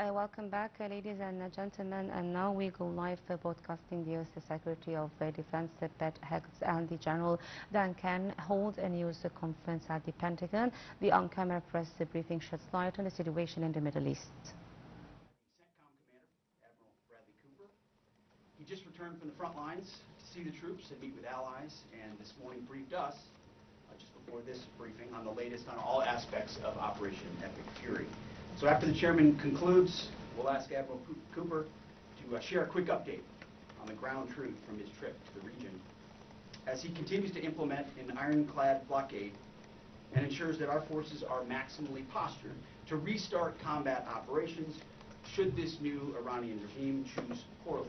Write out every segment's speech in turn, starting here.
Welcome back, ladies and gentlemen. And now we go live broadcasting the U.S. Secretary of Defense, Pete Hegseth, and the General Dan Can hold a news conference at the Pentagon. The on-camera press briefing sheds light on the situation in the Middle East. CENTCOM Commander, Admiral Bradley Cooper. He just returned from the front lines to see the troops and meet with allies, and this morning briefed us, just before this briefing, on the latest on all aspects of Operation Epic Fury. So after the chairman concludes, we'll ask Admiral Cooper to share a quick update on the ground truth from his trip to the region as he continues to implement an ironclad blockade and ensures that our forces are maximally postured to restart combat operations should this new Iranian regime choose poorly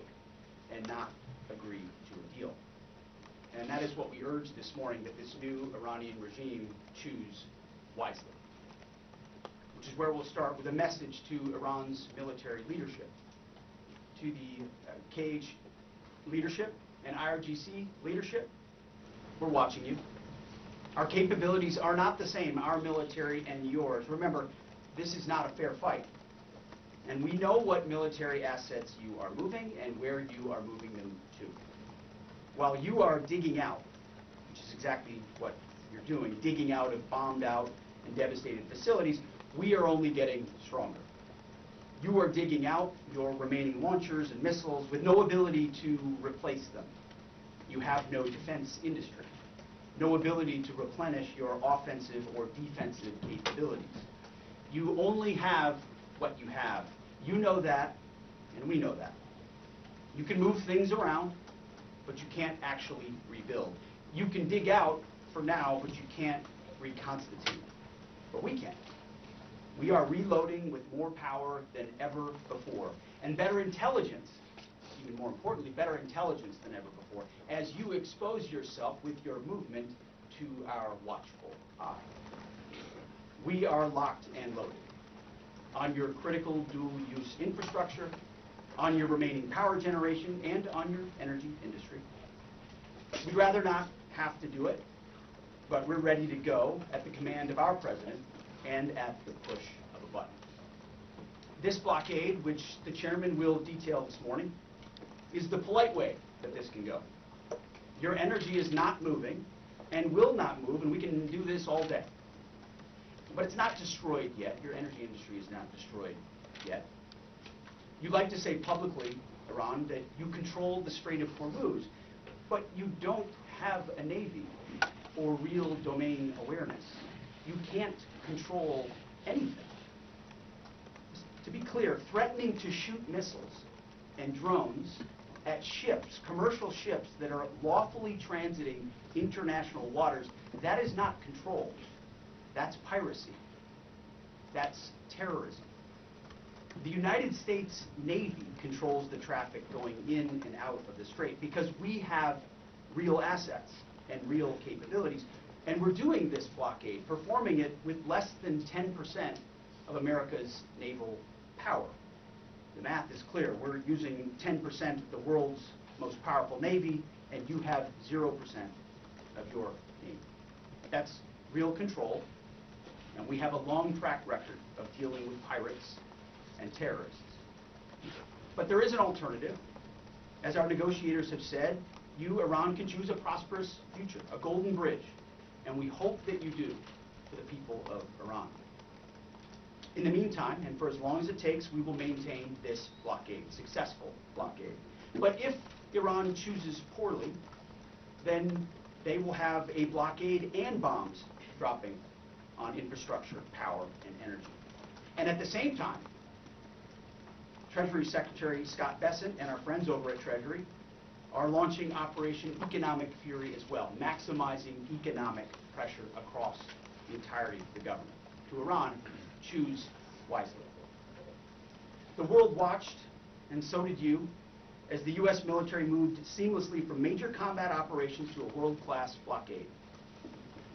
and not agree to a deal. And that is what we urge this morning, that this new Iranian regime choose wisely. Which is where we'll start with a message to Iran's military leadership, to the KH leadership and IRGC leadership. We're watching you. Our capabilities are not the same, our military and yours. Remember, this is not a fair fight. And we know what military assets you are moving and where you are moving them to. While you are digging out, which is exactly what you're doing, digging out of bombed out and devastated facilities, we are only getting stronger. You are digging out your remaining launchers and missiles with no ability to replace them. You have no defense industry, no ability to replenish your offensive or defensive capabilities. You only have what you have. You know that, and we know that. You can move things around, but you can't actually rebuild. You can dig out for now, but you can't reconstitute. But we can. We are reloading with more power than ever before, and better intelligence, even more importantly, better intelligence than ever before, as you expose yourself with your movement to our watchful eye. We are locked and loaded on your critical dual-use infrastructure, on your remaining power generation, and on your energy industry. We'd rather not have to do it, but we're ready to go at the command of our president and at the push of a button. This blockade, which the chairman will detail this morning, is the polite way that this can go. Your energy is not moving and will not move, and we can do this all day. But it's not destroyed yet. Your energy industry is not destroyed yet. You like to say publicly, Iran, that you control the Strait of Hormuz, but you don't have a navy or real domain awareness. You can't control anything. To be clear, threatening to shoot missiles and drones at ships, commercial ships that are lawfully transiting international waters, that is not control. That's piracy. That's terrorism. The United States Navy controls the traffic going in and out of the strait because we have real assets and real capabilities. And we're doing this blockade, performing it with less than 10% of America's naval power. The math is clear. We're using 10% of the world's most powerful navy, and you have 0% of your navy. That's real control, and we have a long track record of dealing with pirates and terrorists. But there is an alternative. As our negotiators have said, you, Iran, can choose a prosperous future, a golden bridge. And we hope that you do for the people of Iran. In the meantime, and for as long as it takes, we will maintain this blockade, successful blockade. But if Iran chooses poorly, then they will have a blockade and bombs dropping on infrastructure, power, and energy. And at the same time, Treasury Secretary Scott Bessent and our friends over at Treasury are launching Operation Economic Fury as well, maximizing economic pressure across the entirety of the government. To Iran, choose wisely. The world watched, and so did you, as the U.S. military moved seamlessly from major combat operations to a world-class blockade.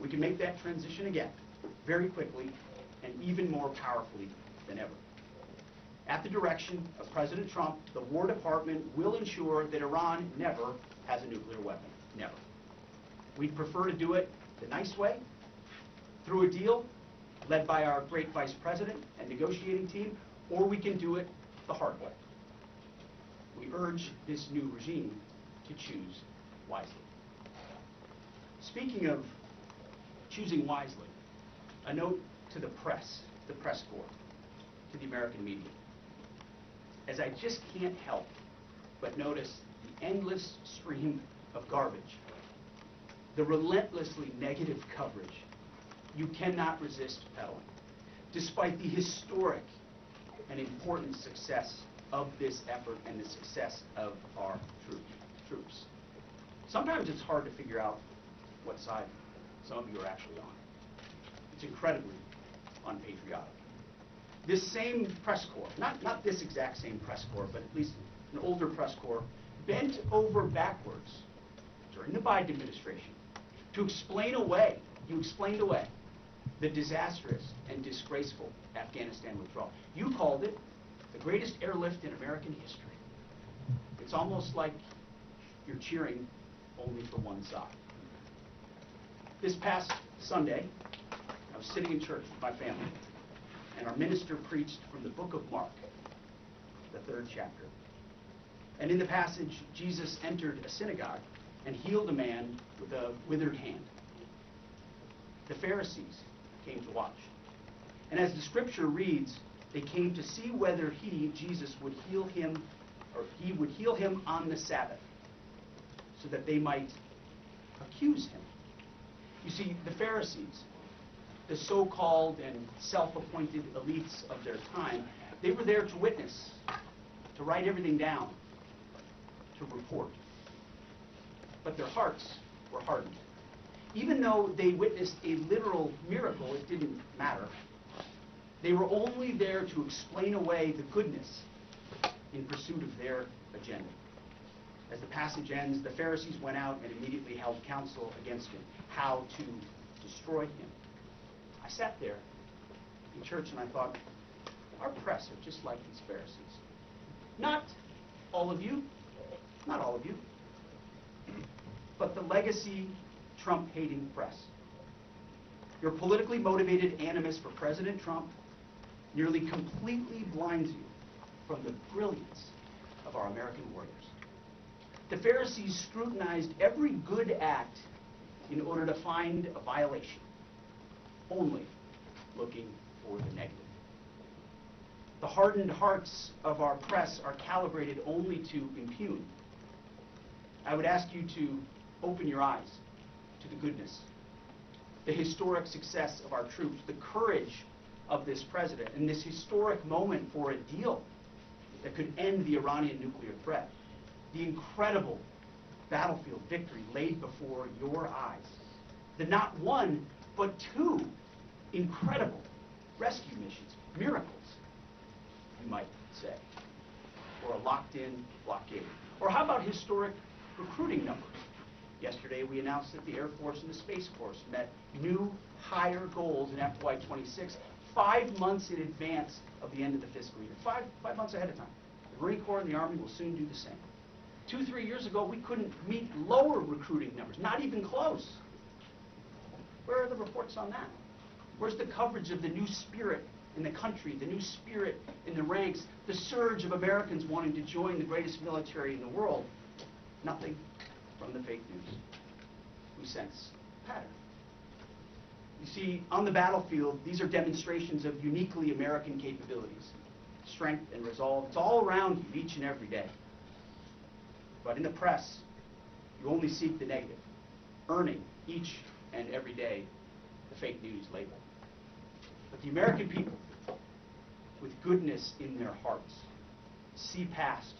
We can make that transition again, very quickly, and even more powerfully than ever. At the direction of President Trump, the War Department will ensure that Iran never has a nuclear weapon. Never. We'd prefer to do it the nice way, through a deal led by our great Vice President and negotiating team, or we can do it the hard way. We urge this new regime to choose wisely. Speaking of choosing wisely, a note to the press corps, to the American media. As I just can't help but notice the endless stream of garbage, the relentlessly negative coverage, you cannot resist peddling, despite the historic and important success of this effort and the success of our troops. Sometimes it's hard to figure out what side some of you are actually on. It's incredibly unpatriotic. This same press corps, not this exact same press corps, but at least an older press corps, bent over backwards during the Biden administration to explain away, the disastrous and disgraceful Afghanistan withdrawal. You called it the greatest airlift in American history. It's almost like you're cheering only for one side. This past Sunday, I was sitting in church with my family, and our minister preached from the book of Mark, the 3rd chapter. And in the passage, Jesus entered a synagogue and healed a man with a withered hand. The Pharisees came to watch. And as the scripture reads, they came to see whether Jesus, would heal him, or he would heal him on the Sabbath, so that they might accuse him. You see, the Pharisees, the so-called and self-appointed elites of their time, they were there to witness, to write everything down, to report. But their hearts were hardened. Even though they witnessed a literal miracle, it didn't matter. They were only there to explain away the goodness in pursuit of their agenda. As the passage ends, the Pharisees went out and immediately held counsel against him, how to destroy him. I sat there in church and I thought, our press are just like these Pharisees. Not all of you, but the legacy Trump-hating press. Your politically motivated animus for President Trump nearly completely blinds you from the brilliance of our American warriors. The Pharisees scrutinized every good act in order to find a violation, only looking for the negative. The hardened hearts of our press are calibrated only to impugn. I would ask you to open your eyes to the goodness, the historic success of our troops, the courage of this president, and this historic moment for a deal that could end the Iranian nuclear threat, the incredible battlefield victory laid before your eyes, the not one, but 2 incredible rescue missions, miracles, you might say, or a locked-in blockade. Or how about historic recruiting numbers? Yesterday, we announced that the Air Force and the Space Force met new higher goals in FY26 5 months in advance of the end of the fiscal year. Five months ahead of time. The Marine Corps and the Army will soon do the same. 2-3 years ago, we couldn't meet lower recruiting numbers, not even close. Where are the reports on that? Where's the coverage of the new spirit in the country, the new spirit in the ranks, the surge of Americans wanting to join the greatest military in the world? Nothing from the fake news. We sense a pattern. You see, on the battlefield, these are demonstrations of uniquely American capabilities, strength and resolve. It's all around you each and every day. But in the press, you only seek the negative, earning each and every day the fake news label. But the American people, with goodness in their hearts, see past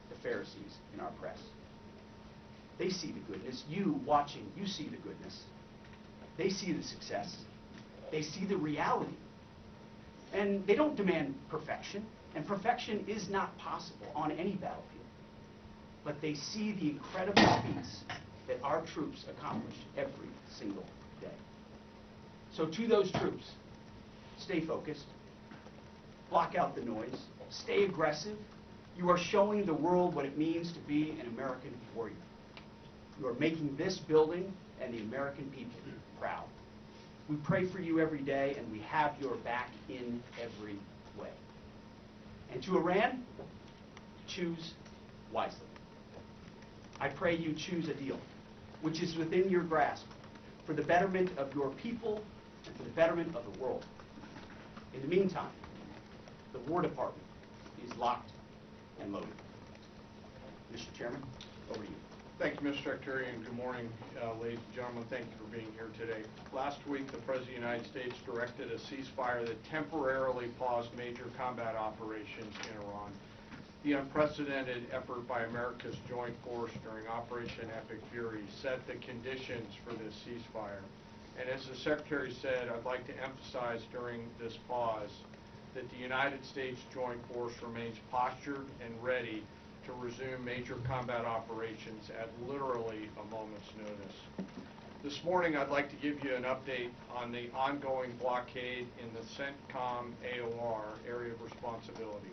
the Pharisees in our press. They see the goodness. You watching, you see the goodness. They see the success. They see the reality. And they don't demand perfection, and perfection is not possible on any battlefield. But they see the incredible feats that our troops accomplish every single day. So to those troops, stay focused, block out the noise, stay aggressive. You are showing the world what it means to be an American warrior. You are making this building and the American people proud. We pray for you every day, and we have your back in every way. And to Iran, choose wisely. I pray you choose a deal which is within your grasp for the betterment of your people and for the betterment of the world. In the meantime, the War Department is locked and loaded. Mr. Chairman, over to you. Thank you, Mr. Secretary, and good morning, ladies and gentlemen. Thank you for being here today. Last week, the President of the United States directed a ceasefire that temporarily paused major combat operations in Iran. The unprecedented effort by America's joint force during Operation Epic Fury set the conditions for this ceasefire. And as the Secretary said, I'd like to emphasize during this pause that the United States joint force remains postured and ready to resume major combat operations at literally a moment's notice. This morning, I'd like to give you an update on the ongoing blockade in the CENTCOM AOR area of responsibility.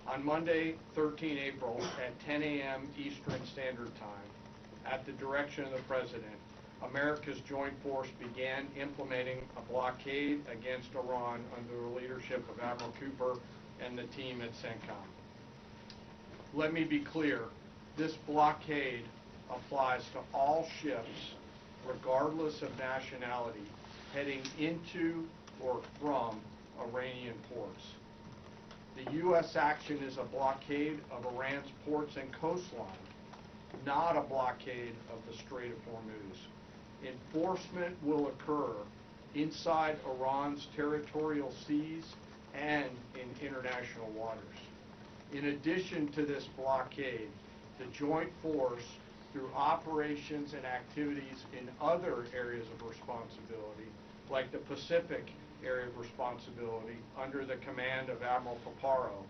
On Monday, 13 April, at 10 a.m. Eastern Standard Time, at the direction of the President, America's joint force began implementing a blockade against Iran under the leadership of Admiral Cooper and the team at CENTCOM. Let me be clear, this blockade applies to all ships, regardless of nationality, heading into or from Iranian ports. The U.S. action is a blockade of Iran's ports and coastline, not a blockade of the Strait of Hormuz. Enforcement will occur inside Iran's territorial seas and in international waters. In addition to this blockade, the joint force, through operations and activities in other areas of responsibility, like the Pacific area of responsibility under the command of Admiral Paparo,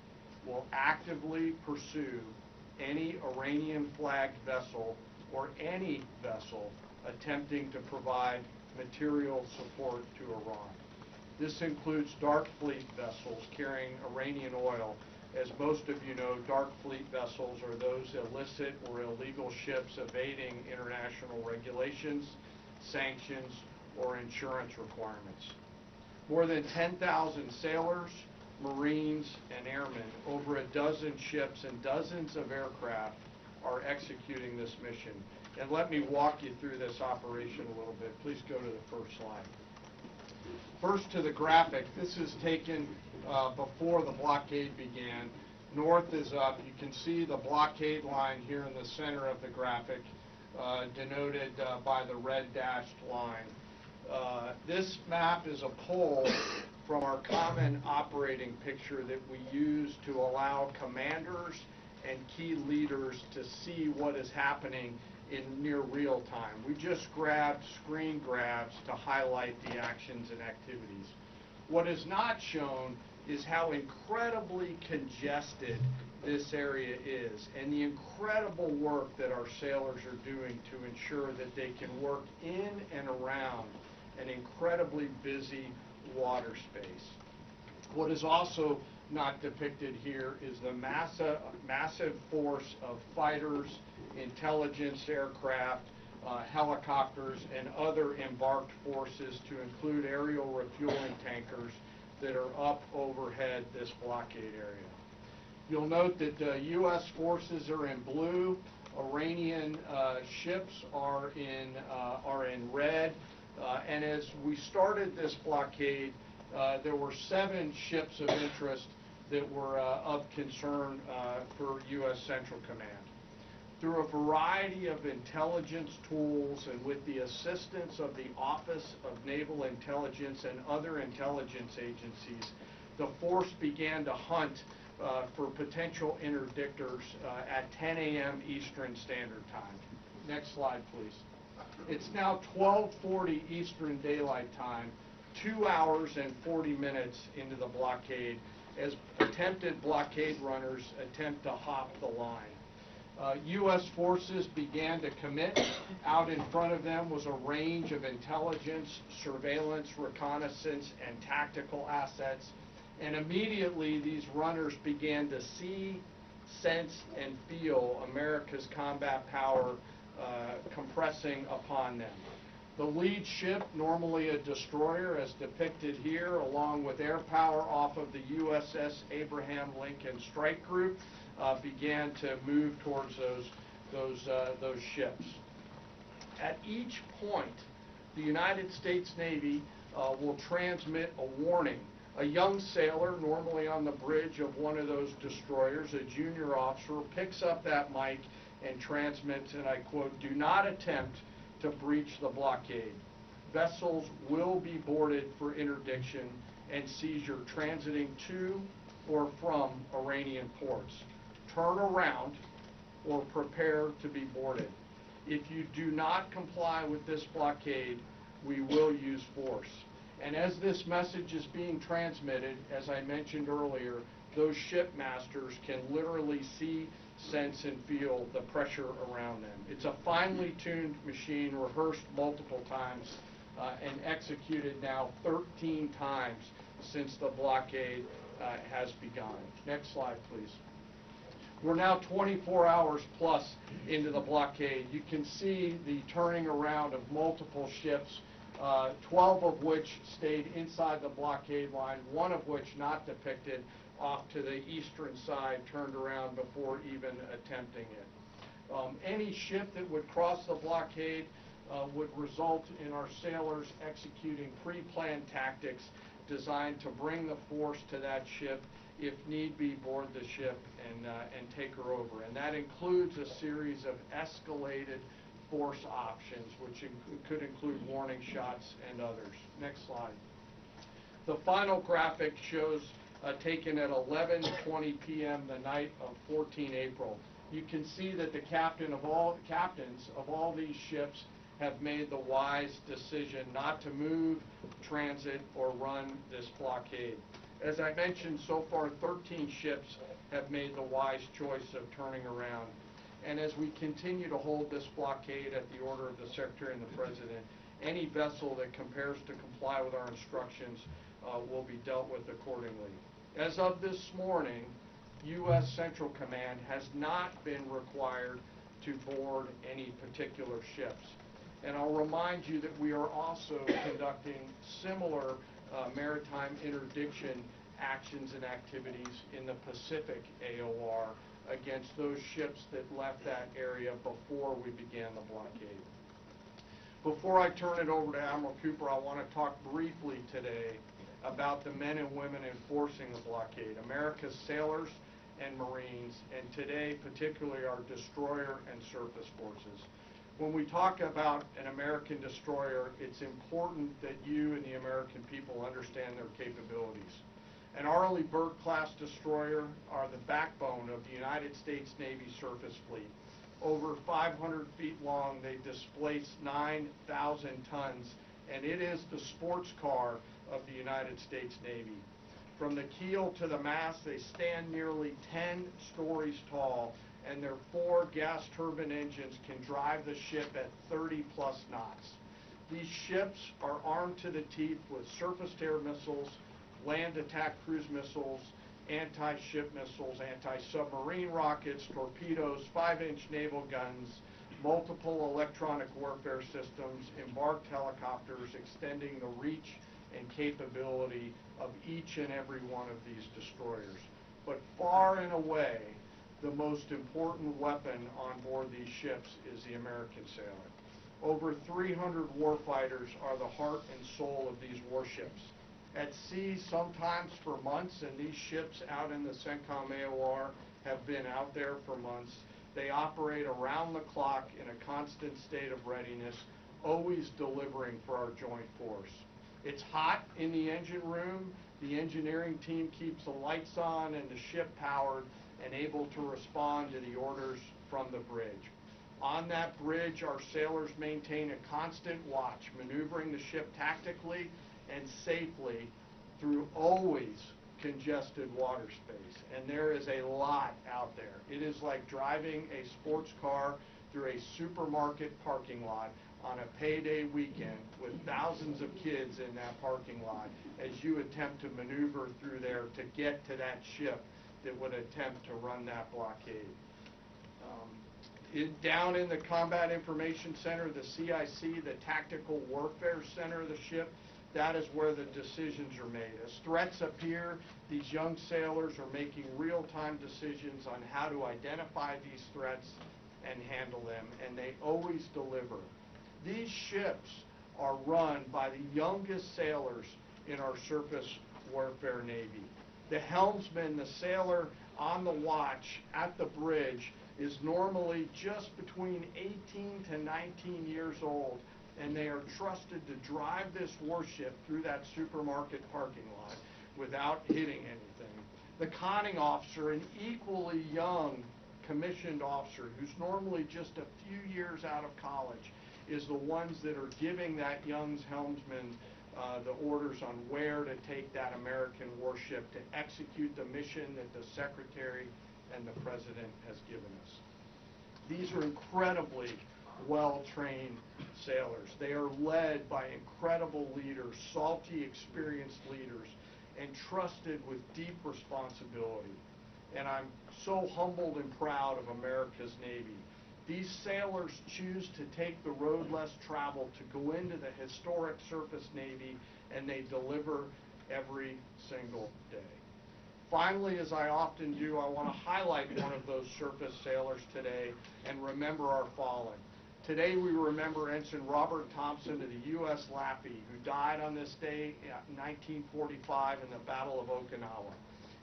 will actively pursue any Iranian-flagged vessel or any vessel attempting to provide material support to Iran. This includes dark fleet vessels carrying Iranian oil. As most of you know, dark fleet vessels are those illicit or illegal ships evading international regulations, sanctions, or insurance requirements. More than 10,000 sailors, Marines, and airmen, over a dozen ships and dozens of aircraft are executing this mission. And let me walk you through this operation a little bit. Please go to the first slide. First to the graphic. This is taken before the blockade began. North is up. You can see the blockade line here in the center of the graphic, denoted by the red dashed line. This map is a pull from our common operating picture that we use to allow commanders and key leaders to see what is happening in near real time. We just grabbed screen grabs to highlight the actions and activities. What is not shown is how incredibly congested this area is and the incredible work that our sailors are doing to ensure that they can work in and around an incredibly busy water space. What is also not depicted here is the massive force of fighters, intelligence aircraft, helicopters, and other embarked forces to include aerial refueling tankers that are up overhead this blockade area. You'll note that U.S. forces are in blue, Iranian ships are in red, and as we started this blockade, there were 7 ships of interest that were of concern for U.S. Central Command. Through a variety of intelligence tools and with the assistance of the Office of Naval Intelligence and other intelligence agencies, the force began to hunt for potential interdictors at 10 a.m. Eastern Standard Time. Next slide, please. It's now 12:40 Eastern Daylight Time, 2 hours and 40 minutes into the blockade, as attempted blockade runners attempt to hop the line. U.S. forces began to commit. Out in front of them was a range of intelligence, surveillance, reconnaissance, and tactical assets. And immediately these runners began to see, sense, and feel America's combat power compressing upon them. The lead ship, normally a destroyer as depicted here, along with air power off of the USS Abraham Lincoln Strike Group, began to move towards those ships. At each point, the United States Navy will transmit a warning. A young sailor, normally on the bridge of one of those destroyers, a junior officer, picks up that mic and transmits, and I quote, "Do not attempt to breach the blockade. Vessels will be boarded for interdiction and seizure transiting to or from Iranian ports. Turn around or prepare to be boarded. If you do not comply with this blockade, we will use force." And as this message is being transmitted, as I mentioned earlier, those shipmasters can literally see, sense, and feel the pressure around them. It's a finely tuned machine, rehearsed multiple times, and executed now 13 times since the blockade has begun. Next slide, please. We're now 24 hours plus into the blockade. You can see the turning around of multiple ships, 12 of which stayed inside the blockade line, one of which not depicted, off to the eastern side, turned around before even attempting it. Any ship that would cross the blockade would result in our sailors executing pre-planned tactics designed to bring the force to that ship, if need be, board the ship and take her over. And that includes a series of escalated force options, which could include warning shots and others. Next slide. The final graphic shows taken at 11:20 p.m. the night of 14 April. You can see that the captains of all these ships have made the wise decision not to move, transit, or run this blockade. As I mentioned, so far 13 ships have made the wise choice of turning around. And as we continue to hold this blockade at the order of the Secretary and the President, any vessel that compares to comply with our instructions will be dealt with accordingly. As of this morning, U.S. Central Command has not been required to board any particular ships. And I'll remind you that we are also conducting similar maritime interdiction actions and activities in the Pacific AOR against those ships that left that area before we began the blockade. Before I turn it over to Admiral Cooper, I want to talk briefly today about the men and women enforcing the blockade, America's sailors and Marines, and today particularly our destroyer and surface forces. When we talk about an American destroyer, it's important that you and the American people understand their capabilities. An Arleigh Burke-class destroyer are the backbone of the United States Navy surface fleet. Over 500 feet long, they displace 9,000 tons, and it is the sports car of the United States Navy. From the keel to the mast, they stand nearly 10 stories tall, and their 4 gas turbine engines can drive the ship at 30-plus knots. These ships are armed to the teeth with surface-to-air missiles, land attack cruise missiles, anti-ship missiles, anti-submarine rockets, torpedoes, 5-inch naval guns, multiple electronic warfare systems, embarked helicopters, extending the reach and capability of each and every one of these destroyers. But far and away, the most important weapon on board these ships is the American sailor. Over 300 warfighters are the heart and soul of these warships. At sea, sometimes for months, and these ships out in the CENTCOM AOR have been out there for months. They operate around the clock in a constant state of readiness, always delivering for our joint force. It's hot in the engine room. The engineering team keeps the lights on and the ship powered and able to respond to the orders from the bridge. On that bridge, our sailors maintain a constant watch, maneuvering the ship tactically and safely through always congested water space. And there is a lot out there. It is like driving a sports car through a supermarket parking lot on a payday weekend with thousands of kids in that parking lot as you attempt to maneuver through there to get to that ship that would attempt to run that blockade. Down in the Combat Information Center, the CIC, the Tactical Warfare Center of the ship, that is where the decisions are made. As threats appear, these young sailors are making real-time decisions on how to identify these threats and handle them, and they always deliver. These ships are run by the youngest sailors in our surface warfare Navy. The helmsman, the sailor on the watch at the bridge, is normally just between 18 to 19 years old, and they are trusted to drive this warship through that supermarket parking lot without hitting anything. The conning officer, an equally young commissioned officer who's normally just a few years out of college, is the ones that are giving that young helmsman the orders on where to take that American warship to execute the mission that the Secretary and the President has given us. These are incredibly well-trained sailors. They are led by incredible leaders, salty, experienced leaders, and trusted with deep responsibility. And I'm so humbled and proud of America's Navy. These sailors choose to take the road less traveled to go into the historic surface Navy, and they deliver every single day. Finally, as I often do, I want to highlight one of those surface sailors today and remember our fallen. Today we remember Ensign Robert Thompson of the U.S. Lappy, who died on this day in 1945 in the Battle of Okinawa.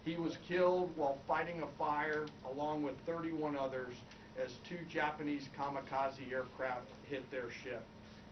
He was killed while fighting a fire along with 31 others as two Japanese kamikaze aircraft hit their ship.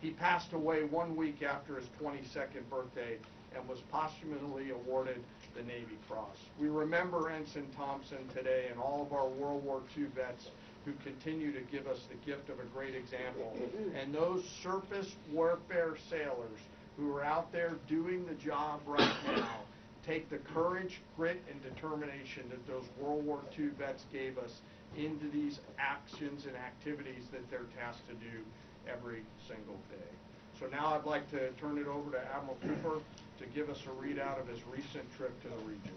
He passed away 1 week after his 22nd birthday and was posthumously awarded the Navy Cross. We remember Ensign Thompson today and all of our World War II vets who continue to give us the gift of a great example. And those surface warfare sailors who are out there doing the job right now take the courage, grit, and determination that those World War II vets gave us into these actions and activities that they're tasked to do every single day. So now I'd like to turn it over to Admiral Cooper to give us a readout of his recent trip to the region.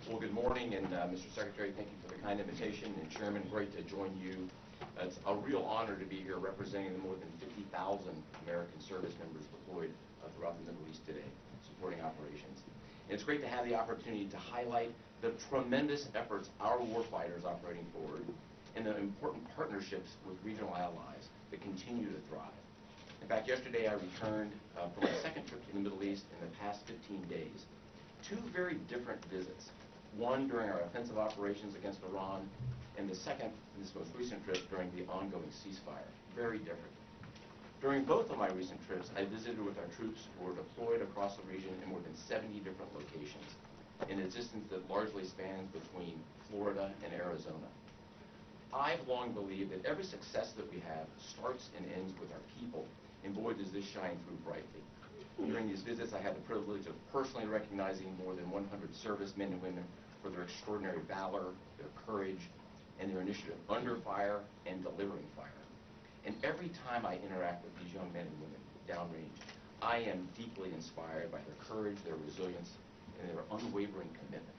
Well, good morning, and Mr. Secretary, thank you for the kind invitation, and Chairman, great to join you. It's a real honor to be here representing the more than 50,000 American service members deployed throughout the Middle East today, supporting operations. And it's great to have the opportunity to highlight the tremendous efforts our warfighters operating forward and the important partnerships with regional allies that continue to thrive. In fact, yesterday I returned from my second trip to the Middle East in the past 15 days. Two very different visits. One during our offensive operations against Iran, and the second, this most recent trip, during the ongoing ceasefire. Very different. During both of my recent trips, I visited with our troops who were deployed across the region in more than 70 different locations, in a distance that largely spans between Florida and Arizona. I've long believed that every success that we have starts and ends with our people, and boy does this shine through brightly. During these visits, I had the privilege of personally recognizing more than 100 servicemen and women for their extraordinary valor, their courage, and their initiative under fire and delivering fire. And every time I interact with these young men and women downrange, I am deeply inspired by their courage, their resilience, and their unwavering commitment.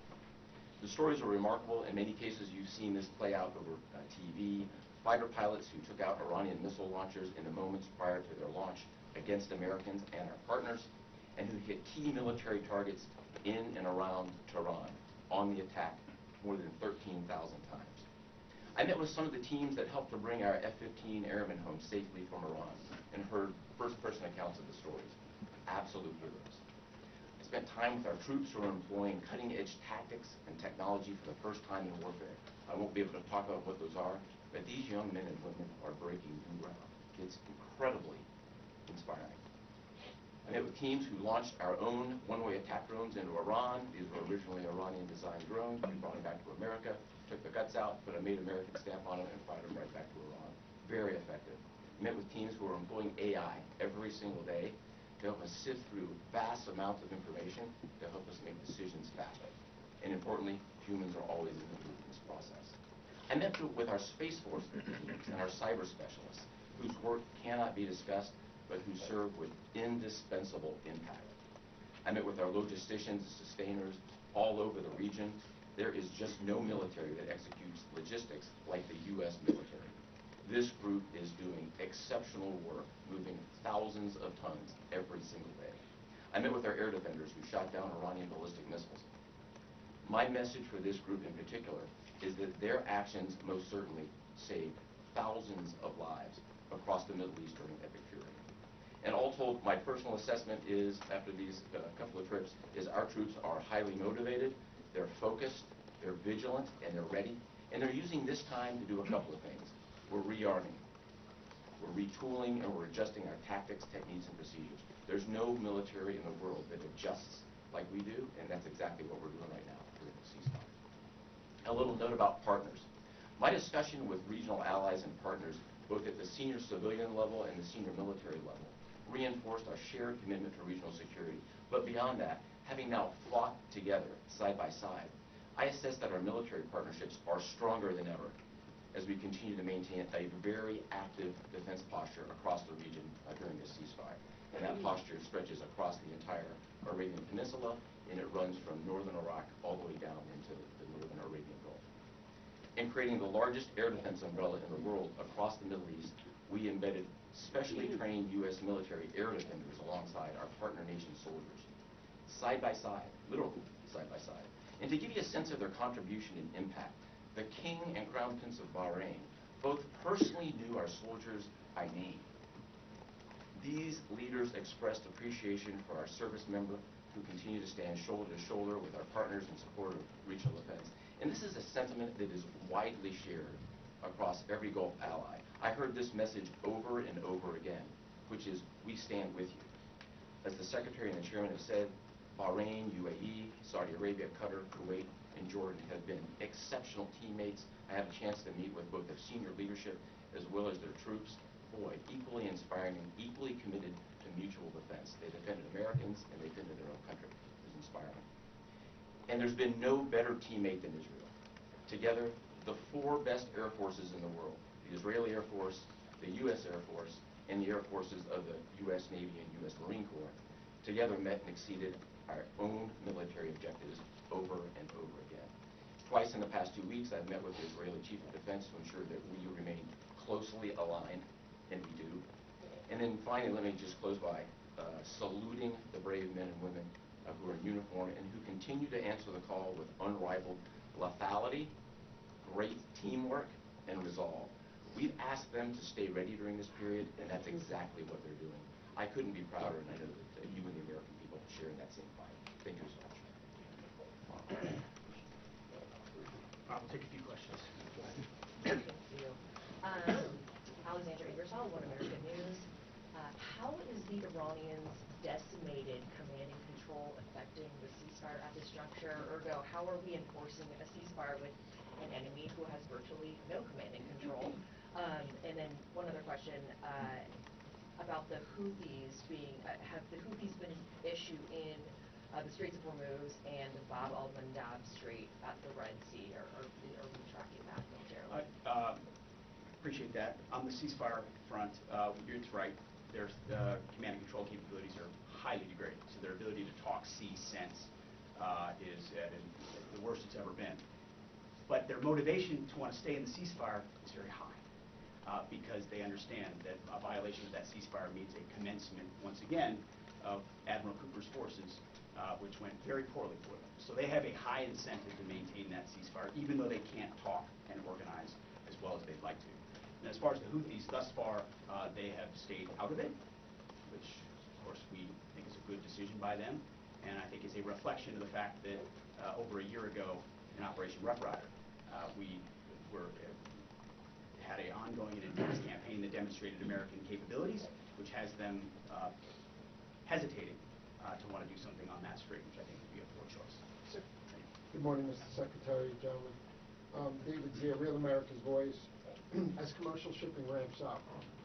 The stories are remarkable. In many cases, you've seen this play out over TV. Fighter pilots who took out Iranian missile launchers in the moments prior to their launch against Americans and our partners, and who hit key military targets in and around Tehran on the attack more than 13,000 times. I met with some of the teams that helped to bring our F-15 airmen home safely from Iran and heard first-person accounts of the stories. Absolute heroes. I spent time with our troops who are employing cutting-edge tactics and technology for the first time in warfare. I won't be able to talk about what those are, but these young men and women are breaking new ground. It's incredibly inspiring. I met with teams who launched our own one-way attack drones into Iran. These were originally Iranian-designed drones. We brought them back to America, took the guts out, put a made American stamp on them, and fired them right back to Iran. Very effective. I met with teams who are employing AI every single day to help us sift through vast amounts of information to help us make decisions faster. And importantly, humans are always in the loop in this process. I met with our Space Force teams and our cyber specialists, whose work cannot be discussed, but who serve with indispensable impact. I met with our logisticians and sustainers all over the region, There is just no military that executes logistics like the U.S. military. This group is doing exceptional work, moving thousands of tons every single day. I met with our air defenders who shot down Iranian ballistic missiles. My message for this group in particular is that their actions most certainly saved thousands of lives across the Middle East during epic fury. And all told, my personal assessment is, after these couple of trips, is our troops are highly motivated, they're focused, they're vigilant, and they're ready. And they're using this time to do a couple of things. We're rearming, we're retooling, and we're adjusting our tactics, techniques, and procedures. There's no military in the world that adjusts like we do, and that's exactly what we're doing right now during the ceasefire. A little note about partners. My discussion with regional allies and partners, both at the senior civilian level and the senior military level, reinforced our shared commitment to regional security. But beyond that, having now fought together, side by side, I assess that our military partnerships are stronger than ever as we continue to maintain a very active defense posture across the region during this ceasefire. And that posture stretches across the entire Arabian Peninsula, and it runs from northern Iraq all the way down into the northern Arabian Gulf. In creating the largest air defense umbrella in the world across the Middle East, we embedded specially trained U.S. military air defenders alongside our partner nation soldiers, side by side, literally side by side. And to give you a sense of their contribution and impact, the King and Crown Prince of Bahrain both personally knew our soldiers by name. These leaders expressed appreciation for our service member who continue to stand shoulder to shoulder with our partners in support of regional defense. And this is a sentiment that is widely shared across every Gulf ally. I heard this message over and over again, which is, we stand with you. As the Secretary and the Chairman have said, Bahrain, UAE, Saudi Arabia, Qatar, Kuwait, and Jordan have been exceptional teammates. I had a chance to meet with both their senior leadership as well as their troops. Boy, equally inspiring and equally committed to mutual defense. They defended Americans and they defended their own country. It was inspiring. And there's been no better teammate than Israel. Together, the four best air forces in the world, the Israeli Air Force, the U.S. Air Force, and the air forces of the U.S. Navy and U.S. Marine Corps, together met and exceeded our own military objectives over and over again. Twice in the past 2 weeks, I've met with the Israeli Chief of Defense to ensure that we remain closely aligned, and we do. And then finally, let me just close by saluting the brave men and women who are in uniform and who continue to answer the call with unrivaled lethality, great teamwork, and resolve. We've asked them to stay ready during this period, and that's exactly what they're doing. I couldn't be prouder, and I know that you and the American people are sharing that same fight. Thank you so much. We'll take a few questions. Thank you. Alexandra Ingersoll, One American News. How is the Iranians' decimated command and control affecting the ceasefire at this juncture? Ergo, how are we enforcing a ceasefire with an enemy who has virtually no command and control? And then one other question about the Houthis being, have the Houthis been an issue in the Straits of Hormuz and the Bab al-Mandab Strait at the Red Sea, or are we tracking that militarily? Appreciate that. On the ceasefire front, it's right. Their command and control capabilities are highly degraded, so their ability to talk, see, sense is at the worst it's ever been. But their motivation to want to stay in the ceasefire is very high because they understand that a violation of that ceasefire means a commencement, once again, of Admiral Cooper's forces, which went very poorly for them. So they have a high incentive to maintain that ceasefire, even though they can't talk and organize as well as they'd like to. And as far as the Houthis, thus far, they have stayed out of it, which, of course, we think is a good decision by them, and I think is a reflection of the fact that over a year ago, in Operation Rough Rider, we had an ongoing and intense campaign that demonstrated American capabilities, which has them hesitating to want to do something on that strait, which I think would be a poor choice. Good morning, Mr. Secretary, gentlemen. David Zier, Real America's Voice. As commercial shipping ramps up,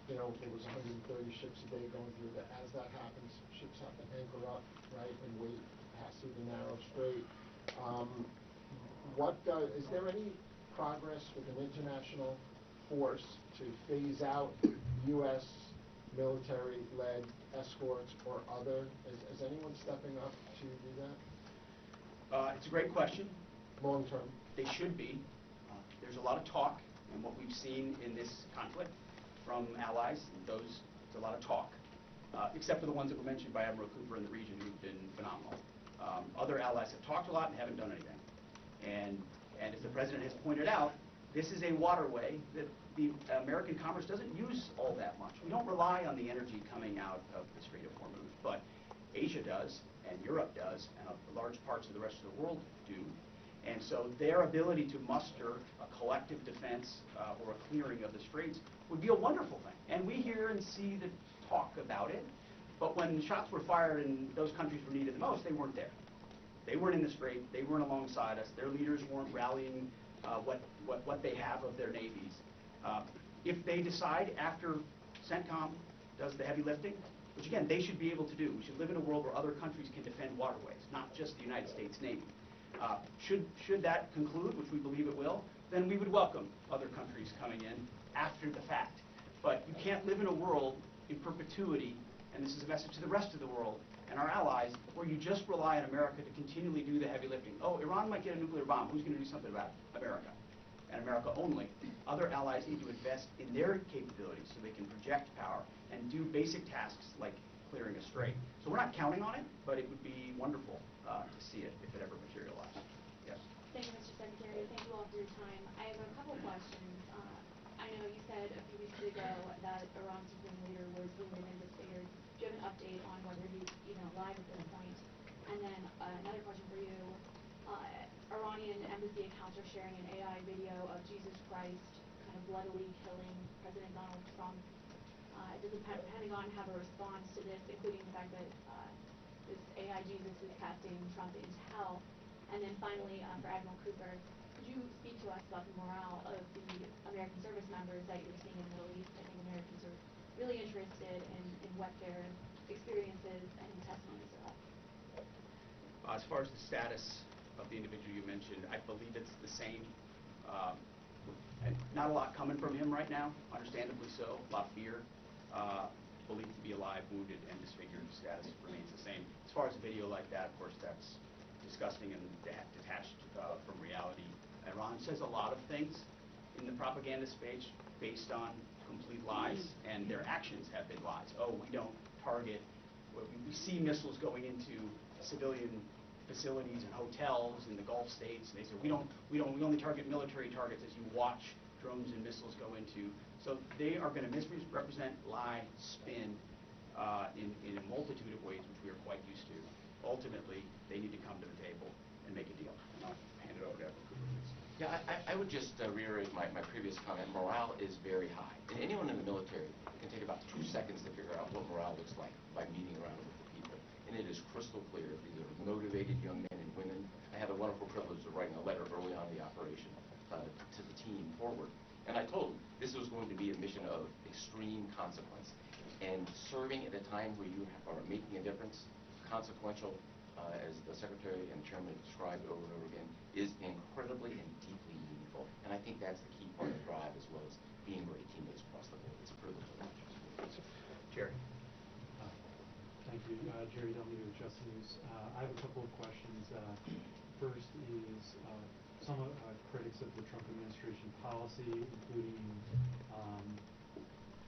you know, there was 130 ships a day going through that. As that happens, ships have to anchor up, right, and wait, pass through the narrow strait. Is there any progress with an international force to phase out U.S. military-led escorts or other? Is anyone stepping up to do that? It's a great question. long term? They should be. There's a lot of talk, and what we've seen in this conflict from allies, there's a lot of talk, except for the ones that were mentioned by Admiral Cooper in the region, who've been phenomenal. Other allies have talked a lot and haven't done anything. And as the President has pointed out, this is a waterway that the American commerce doesn't use all that much. We don't rely on the energy coming out of the Strait of Hormuz, but Asia does, and Europe does, and large parts of the rest of the world do. And so their ability to muster a collective defense or a clearing of the straits would be a wonderful thing. And we hear and see the talk about it, but when the shots were fired and those countries were needed the most, they weren't there. They weren't in the strait. They weren't alongside us. Their leaders weren't rallying what they have of their navies. If they decide after CENTCOM does the heavy lifting, which again they should be able to do, we should live in a world where other countries can defend waterways, not just the United States Navy. Should that conclude, which we believe it will, then we would welcome other countries coming in after the fact. But you can't live in a world in perpetuity, and this is a message to the rest of the world and our allies, where you just rely on America to continually do the heavy lifting. Oh, Iran might get a nuclear bomb. Who's going to do something about it? America. And America only. Other allies need to invest in their capabilities so they can project power and do basic tasks like clearing a strait. So we're not counting on it, but it would be wonderful to see it if it ever materialized. Yes. Thank you, Mr. Secretary. Thank you all for your time. I have a couple questions. I know you said a few weeks ago that Iran's supreme leader was wounded and disfigured. Do you have an update on whether he's even alive at this point? And then another question for you. Iranian embassy accounts are sharing an AI video of Jesus Christ kind of bloodily killing President Donald Trump. Does the Pentagon have a response to this, including the fact that this AI Jesus is casting Trump into hell? And then finally, for Admiral Cooper, could you speak to us about the morale of the American service members that you're seeing in the Middle East? I think Americans are really interested in what their experiences and testimonies are like. As far as the status of the individual you mentioned, I believe it's the same. And not a lot coming from him right now, understandably so. A lot of fear. Believed to be alive, wounded, and disfigured. Status remains the same. As far as a video like that, of course, that's disgusting and detached from reality. Iran says a lot of things in the propaganda space based on complete lies, and their actions have been lies. Oh, we don't target. We see missiles going into civilian facilities and hotels in the Gulf states, and they say we only target military targets as you watch drones and missiles go into. So they are going to misrepresent, lie, spin in a multitude of ways, which we are quite used to. Ultimately, they need to come to the table and make a deal. And I'll hand it over to Admiral Cooper, please. Yeah, I would just reiterate my previous comment. Morale is very high. And anyone in the military can take about 2 seconds to figure out what morale looks like by meeting around with the people. And it is crystal clear. These are motivated young men and women. I had a wonderful privilege of writing a letter early on in the operation to the team forward. And I told them this was going to be a mission of extreme consequence. And serving at a time where you are making a difference, consequential, as the Secretary and Chairman described over and over again, is incredibly and deeply meaningful. And I think that's the key part of Drive, as well as being great teammates across the board. It's a privilege to watch. Jerry. Thank you. Jerry W. with Just News. I have a couple of questions. First is some critics of the Trump administration policy, including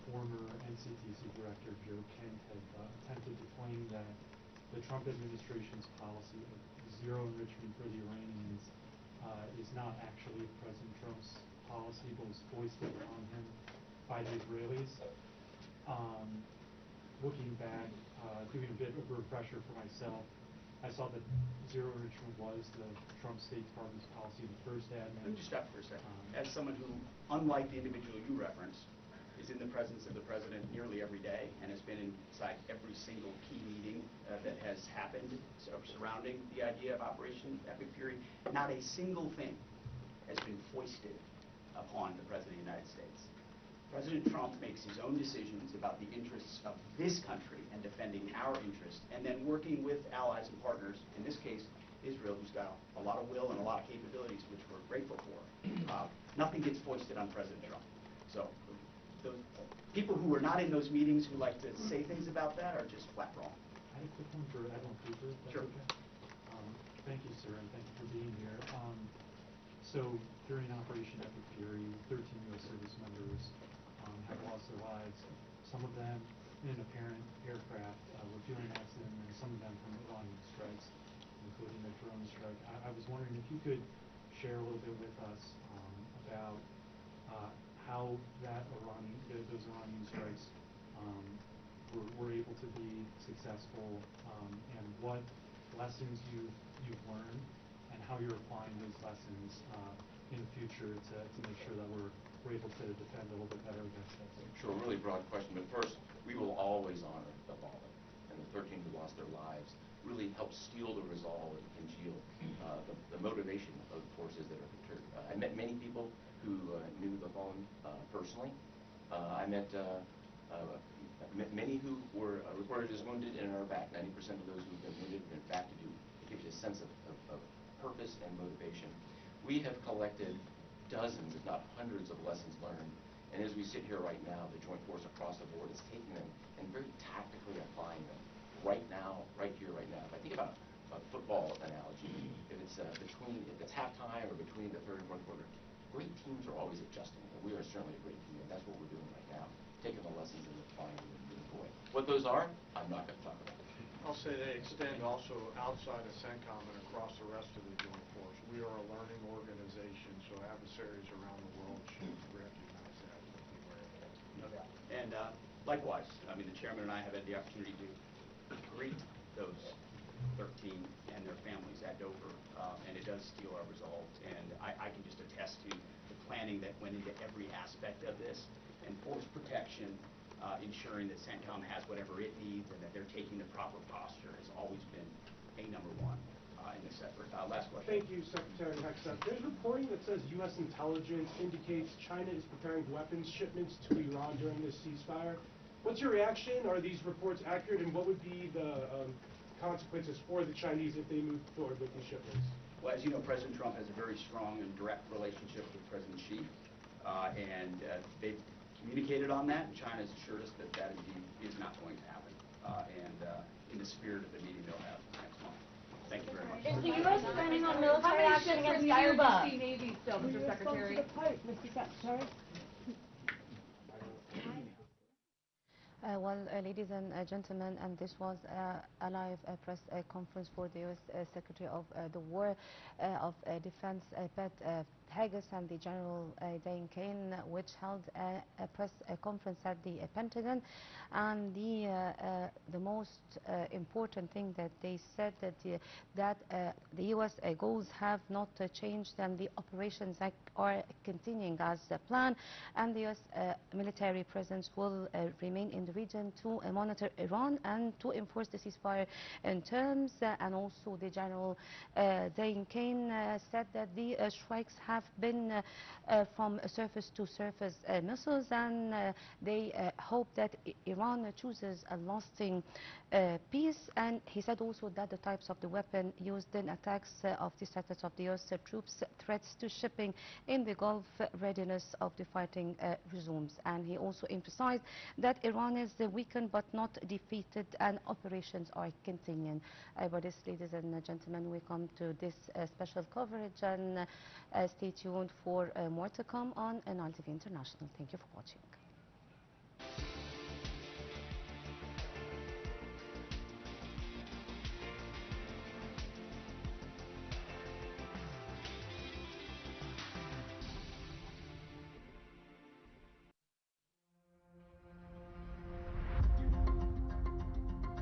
former NCTC Director Joe Kent, had attempted to claim that the Trump administration's policy of zero enrichment for the Iranians is not actually President Trump's policy, but was foisted on him by the Israelis. Looking back, doing a bit of a refresher for myself, I saw that zero enrichment was the Trump State Department's policy the first admin. Let me just stop for a second. As someone who, unlike the individual you referenced, is in the presence of the President nearly every day and has been inside every single key meeting that has happened surrounding the idea of Operation Epic Fury, not a single thing has been foisted upon the President of the United States. President Trump makes his own decisions about the interests of this country and defending our interests, and then working with allies and partners, in this case, Israel, who's got a lot of will and a lot of capabilities, which we're grateful for. Nothing gets foisted on President Trump. So those people who are not in those meetings who like to say things about that are just flat wrong. I have a quick one for Admiral Cooper. Sure. Okay. Thank you, sir, and thank you for being here. So during Operation Epic Fury, 13 U.S. service members have lost their lives. Some of them in an apparent aircraft were fueling accident, and some of them from Iranian strikes, including a drone strike. I was wondering if you could share a little bit with us about how those Iranian strikes were able to be successful, and what lessons you've learned, and how you're applying those lessons in the future to make sure that we're able to defend a little bit better against that. Sure, really broad question, but first, we will always honor the fallen, and the 13 who lost their lives really helped steel the resolve and congeal the motivation of the forces that are perturbed. I met many people who knew the fallen personally. I met many who were reported as wounded and are back. 90% of those who've been wounded have been back to do. It gives you a sense of purpose and motivation. We have collected dozens, if not hundreds, of lessons learned. And as we sit here right now, the Joint Force across the board is taking them and very tactically applying them right now, right here, right now. If I think about a football analogy, if it's halftime or between the third and fourth quarter, great teams are always adjusting. And we are certainly a great team, and that's what we're doing right now, taking the lessons and applying them in the boy. What those are, I'm not going to talk about. I'll say they extend also outside of CENTCOM and across the rest of the Joint Force. We are a learning organization, so adversaries around the world should recognize that and be aware of that. No doubt. And likewise, I mean, the chairman and I have had the opportunity to greet those 13 and their families at Dover, and it does steel our resolve. And I can just attest to the planning that went into every aspect of this, and force protection, ensuring that CENTCOM has whatever it needs and that they're taking the proper posture has always been a number one in this effort. Last question. Thank you, Secretary Hegseth. There's reporting that says U.S. intelligence indicates China is preparing weapons shipments to Iran during this ceasefire. What's your reaction? Are these reports accurate, and what would be the consequences for the Chinese if they move forward with these shipments? Well, as you know, President Trump has a very strong and direct relationship with President Xi, and they've communicated on that, and China has assured us that that indeed is not going to happen, and in the spirit of the meeting they'll have next month. Thank you very much. Is the U.S. planning on military action against Airbus? Navy still, Mr. Secretary. Mr. Secretary. Ladies and gentlemen, and this was a live press conference for the U.S. Secretary of the War of Defense, Pat Hegseth, and the General Dan Kane, which held a press conference at the Pentagon. And the most important thing that they said that the U.S. goals have not changed, and the operations are continuing as planned, and the U.S. military presence will remain in the region to monitor Iran and to enforce the ceasefire in terms. And also the General Dan Kane said that the strikes have been from surface to surface missiles, and they hope that Iran chooses a lasting peace. And he said also that the types of the weapon used in attacks of the status of the U.S. troops, threats to shipping in the Gulf, readiness of the fighting resumes. And he also emphasized that Iran is weakened but not defeated, and operations are continuing. By this, ladies and gentlemen, we come to this special coverage, and stay tuned for more to come on Nile TV International. Thank you for watching.